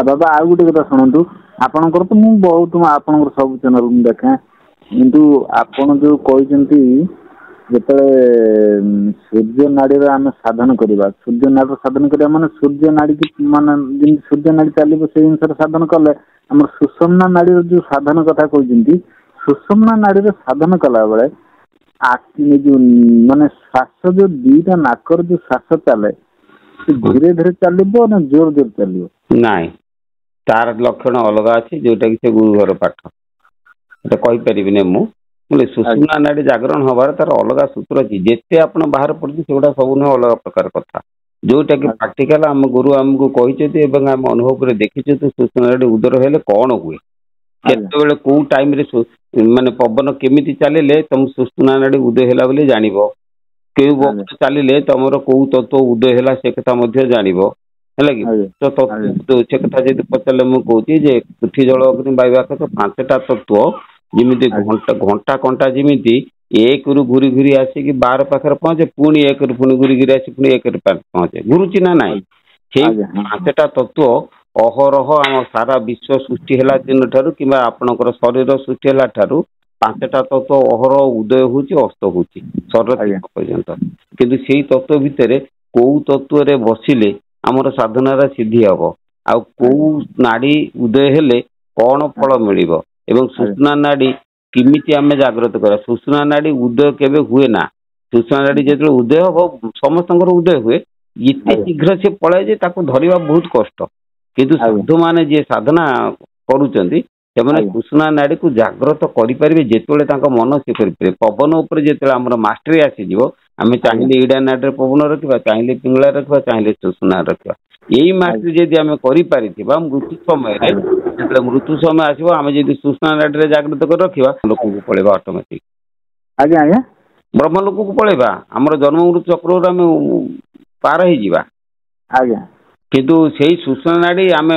बाबा आउ गोटे कथा शुणु आपणकर तो मुझे बहुत आपंकर सब चैनल देखे किंतु आपण जो कहते जिते सूर्य नाड़ी आम साधन करवा सूर्य नाड़ी साधन करवा माने सूर्य नाड़ी की माने सूर्य नाड़ी चलो से जिन साधन कले आम सुषुम्ना नाड़ी जो साधन कथा कहते सुषुम्ना नाड़ी साधन कला बेले जो माने श्वास जो दीटा नाकर जो श्वास चले धीरे धीरे चलो ना जोर जोर चलो नाई तार लक्षण अलग अच्छी जोटा कि गुरुघर पाठ कहीपरि मुझे सुषुम्ना नाड़ी जागरण हबार तार अलग सूत्र अच्छी जिते आप बाहर पड़े सेगुड़ा सब नुह अलग प्रकार कथा जोटा कि प्राक्टिकाल आम गुरु आमको कहते आम अनुभव देखी सुषुम्ना नाड़ी उदर हेले कौन हुए केतबेले को टाइम रे माने पवन केमिति चलिले तुम सुषुम्ना नाड़ी उदय हैला बोली जानिबो केउ वक्त चलिले तुमर को तत्व उदय हैला से कथा मध्ये जानिबो हैला कि तो तत्व से कथा जे पचले मु कहूची जे पृथ्वी जल अग्नि वायु आकाश पांचटा तत्व जिमिति घंटा घंटा कंटा जिमिति एक रु घुरी घुरी आसी कि 12 पाखर पहुंचे पुणी एक रु पुणी घुरी घुरी आसी पुणी एक रु पहुंचे गुरुची ना नाही ठीक पांचटा तत्व अहरह आम सारा विश्व सृष्टि है दिन ठारू कि आपणकर शरीर सृष्टि है ठारू पांचटा तत्व अहरह उदय होची अस्त होची शरीर पर्यंत किंतु सेही तत्व भितर कौ तत्व रे बसिले आमर साधनार सिद्धि हम आउ कौ नाड़ी उदय हेले कौन फल मिलिबो एवं सुषुम्ना नाड़ी किमिति आमे जागृत करा सुषुम्ना नाड़ी उदय केबे हुए ना सुषुम्ना नाड़ी जेतले उदय हम समस्तंकर उदय हुए इते शीघ्र से पळे जे ताको धरिबा बहुत कष्ट किंतु साधु माने जे साधना करूचंदी सेमाने सुषुम्ना नाड़ी को जागृत करि परिबे जेतले तांको मन से करि परिबे पवन ऊपर जेतले हमर मास्टरी आसी जिवो आमे चाहिले इडा नाड़ी पवन रखिबा चाहिले पिंगला रखिबा चाहिले सुषुम्ना रखिबा यही मास्टरी जदि आमे करि परिथिबा मृत्यु समय रे जेतले मृत्यु समय आसीबो आमे जदि सुषुम्ना नाड़ी रे जागृत कर रखिबा लोक को पळेबा ऑटोमेटिक आज्ञा आज्ञा ब्रह्म लोक को पळेबा हमर जन्म मृत्यु चक्र रे आमे पार हे जिबा आज्ञा किंतु से सुषुम्ना नाड़ी आम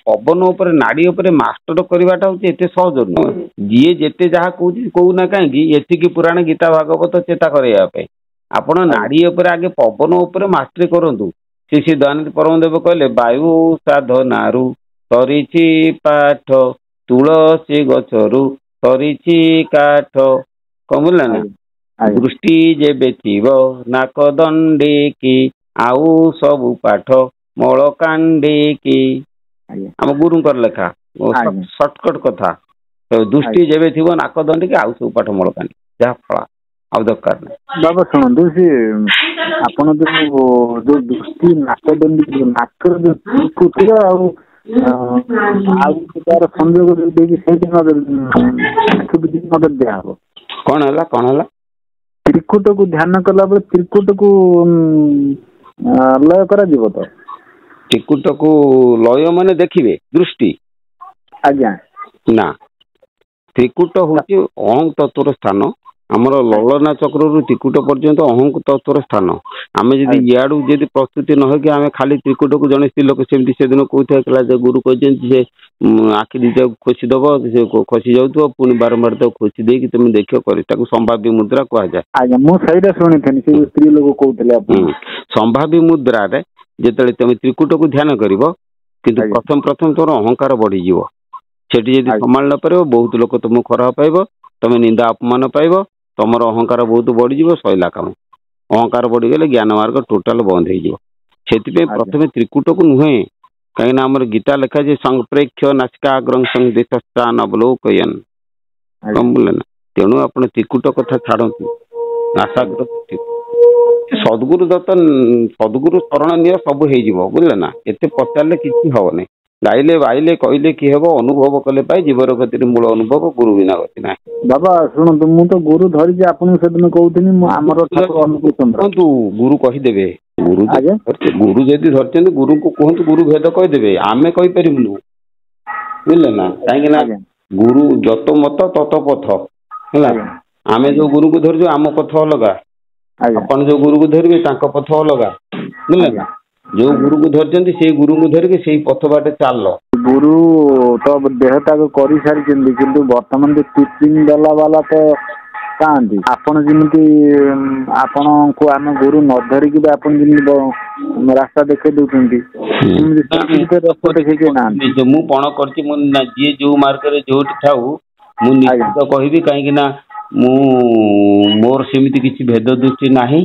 पवन उपर नाड़ी उपर मास्टर करवाटा हूँ एत सहज नुह जी जिते जहाँ कहूना कहीं एतिकी पुराण गीता भागवत चेता करने आपण नाड़ी उपर आगे पवन उपर मास्टरी करूँ श्री दयानंद परमदेव कहले वायु साधनारू सरीची पाठ तुलसी गछरू सरीची काठ कमिला ना दृष्टि जेबे थिबो नाक दंडी की आउ सबु पाठ मलकांडी की आम गुरुंकर लेखा सर्टकट कथा दृष्टि जेबे थिबो नाक दंडी की आउ सब पाठ मलकांडी जहाँ फला आउ दरकार नहीं बाबा शुणु सी आपण जो दृष्टि नाक दंडी नाकर जो कुतिर तार संयोग देखिए से नजर दिया कौन है त्रिकुट को ध्यान कला बेले त्रिकुट को लय करा जीव तो त्रिकुट को लय माने देखिए दृष्टि आज्ञा ना त्रिकुट हूँ अहं तत्वर स्थान आमर ललना चक्र रु त्रिकुट पर्यंत अहं तत्वर स्थान आम जब इाड़ू जब प्रस्तुति न हो आम खाली त्रिकुट को जड़े स्त्री लोक सेमती से दिन कहता गुरु कहते आखि दीटा खोसीदब से खसी जाऊ पुणी बारंबार तो खोसी दे तुम देख कर संभाव्य मुद्रा कहुए स्त्री लोक कहते संभाव्य मुद्रा जिते तुम त्रिकुट को ध्यान कर प्रथम प्रथम तुम अहंकार बढ़ीज से संभाल न पार बहुत लोक तुम खराब पाइब तुम निंदा अपमान पाइब तुम अहंकार बहुत बढ़ीज सैला कम अहंकार बढ़ीगले ज्ञान मार्ग टोटाल बंद हो प्रथम त्रिकुट को नुहे कहीं आम गीता लेखा जे संप्रेक्ष नासिकाग्रं संदेशान अवलोकयन बोले ना तेणु आप त्रिकुट कथा छाड़ती नासाग्र सद्गुरु दत्त सद्गुरु शरण निय सब हो बुझे ना एत पचारे किसी हम गाइले बाइले कहले कि हे अनुभव कले जीवर गति मूल अनुभव गुरु बिना गति ना बाबा शुणु मु तो गुरु धरी आपन से दिन कहूँ गुरु कहीदेवे गुरु गुरु जदि धरते गुरु को कहतु गुरु भेद कहीदेवे आमे कहीपरिबुनु बुझे ना कहीं गुरु जत मत तत पथ है आमे जो गुरु को धरु आम पथ अलग अपन जो गुरु को धरवे पथ अलग बुझे ना जो गुरु को धरते से गुरु को धरिके से पथ बाटे चल गुरु तो देहता को कर सारी किंतु वर्तमान जो टीचिंग देला वाला तो ପାଆନ୍ତି ଆପଣ ଯେମିତି ଆପଣଙ୍କୁ ଆମେ ଗୁରୁ ନ ଧରିକି ବି ଆପଣ ଯେମିତି ରାସ୍ତା ଦେଖେଇ ଦଉଛନ୍ତି ରାସ୍ତା ଦେଖେଇ ନାହାନ୍ତି। ମୁଁ ପଣ କରିଛି ମୁଁ ଯିଏ ଯୋଉ ମାର୍ଗରେ ଯୋଉଠି ଥାଉ ମୁଁ ନିଶ୍ଚିତ କହିବି କାହିଁକି ନା ମୁଁ ମୋର ସେମିତି କିଛି ଭେଦ ଦୃଷ୍ଟି ନାହିଁ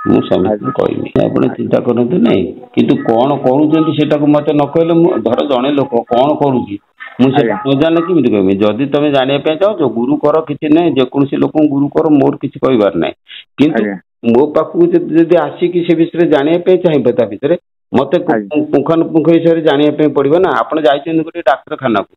ମୁଁ ସମସ୍ତଙ୍କୁ କହିବି ଆପଣ ଚିନ୍ତା କରନ୍ତୁ ନାଇଁ କିନ୍ତୁ କଣ କରୁଛନ୍ତି ସେଟାକୁ ମତେ ନ କହିଲେ ମୁଁ ଧର ଜଣେ ଲୋକ କଣ କରୁଛି ମୁଁ ସେଟା ନ ଜାଣିଲେ କେମିତି କହିବି। ଯଦି ତମେ ଜାଣିବା ପାଇଁ ଚାହୁଁଛ ଗୁରୁ କର କିଛି ନାହିଁ ଯେକୌଣସି ଲୋକଙ୍କୁ ଗୁରୁ କର ମୋର କିଛି କହିବାର ନାହିଁ କିନ୍ତୁ ମୋ ପାଖକୁ ଯଦି ଆସିକି ସେ ବିଷୟରେ ଜାଣିବା ପାଇଁ ଚାହିଁବେ ତା ଭିତରେ ମତେ ପୁଙ୍ଖାନୁପୁଙ୍ଖ ବିଷୟରେ ଜାଣିବା ପାଇଁ ପଡିବ ନା। ଆପଣ ଯାଇଛନ୍ତି ଗୋଟେ ଡାକ୍ତରଖାନାକୁ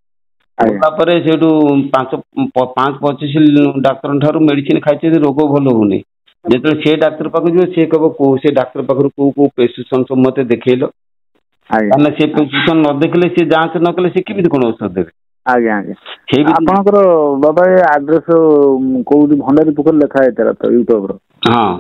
ତାପରେ ସେଇଠୁ 5-25 ଡାକ୍ତରଙ୍କ ଠାରୁ ମେଡିସିନ ଖାଇଛନ୍ତି ରୋଗ ଭଲ ହଉନି ଯେତେବେଳେ ସେ ଡାକ୍ତର ପାଖକୁ ଯିବ ସିଏ କହିବ ସେ ଡାକ୍ତର ପାଖରୁ କୋଉ ପ୍ରେସକ୍ରିପସନ ସବୁ ମତେ ଦେଖେଇଲ କାରଣ ସେ ପ୍ରେସକ୍ରିପସନ ନ ଦେଖିଲେ ସେ ଯାଞ୍ଚ ନ କଲେ ସେ କେମିତି କଣ ଔଷଧ ଦେବେ। ଆପଣଙ୍କର ବାବା ଆଡ୍ରେସ କୋଉଠି ଭଣ୍ଡାରୀ ପୋଖରୀ ଲେଖା ହେଇଥିଲା ତ ୟୁଟ୍ୟୁବର। ହଁ।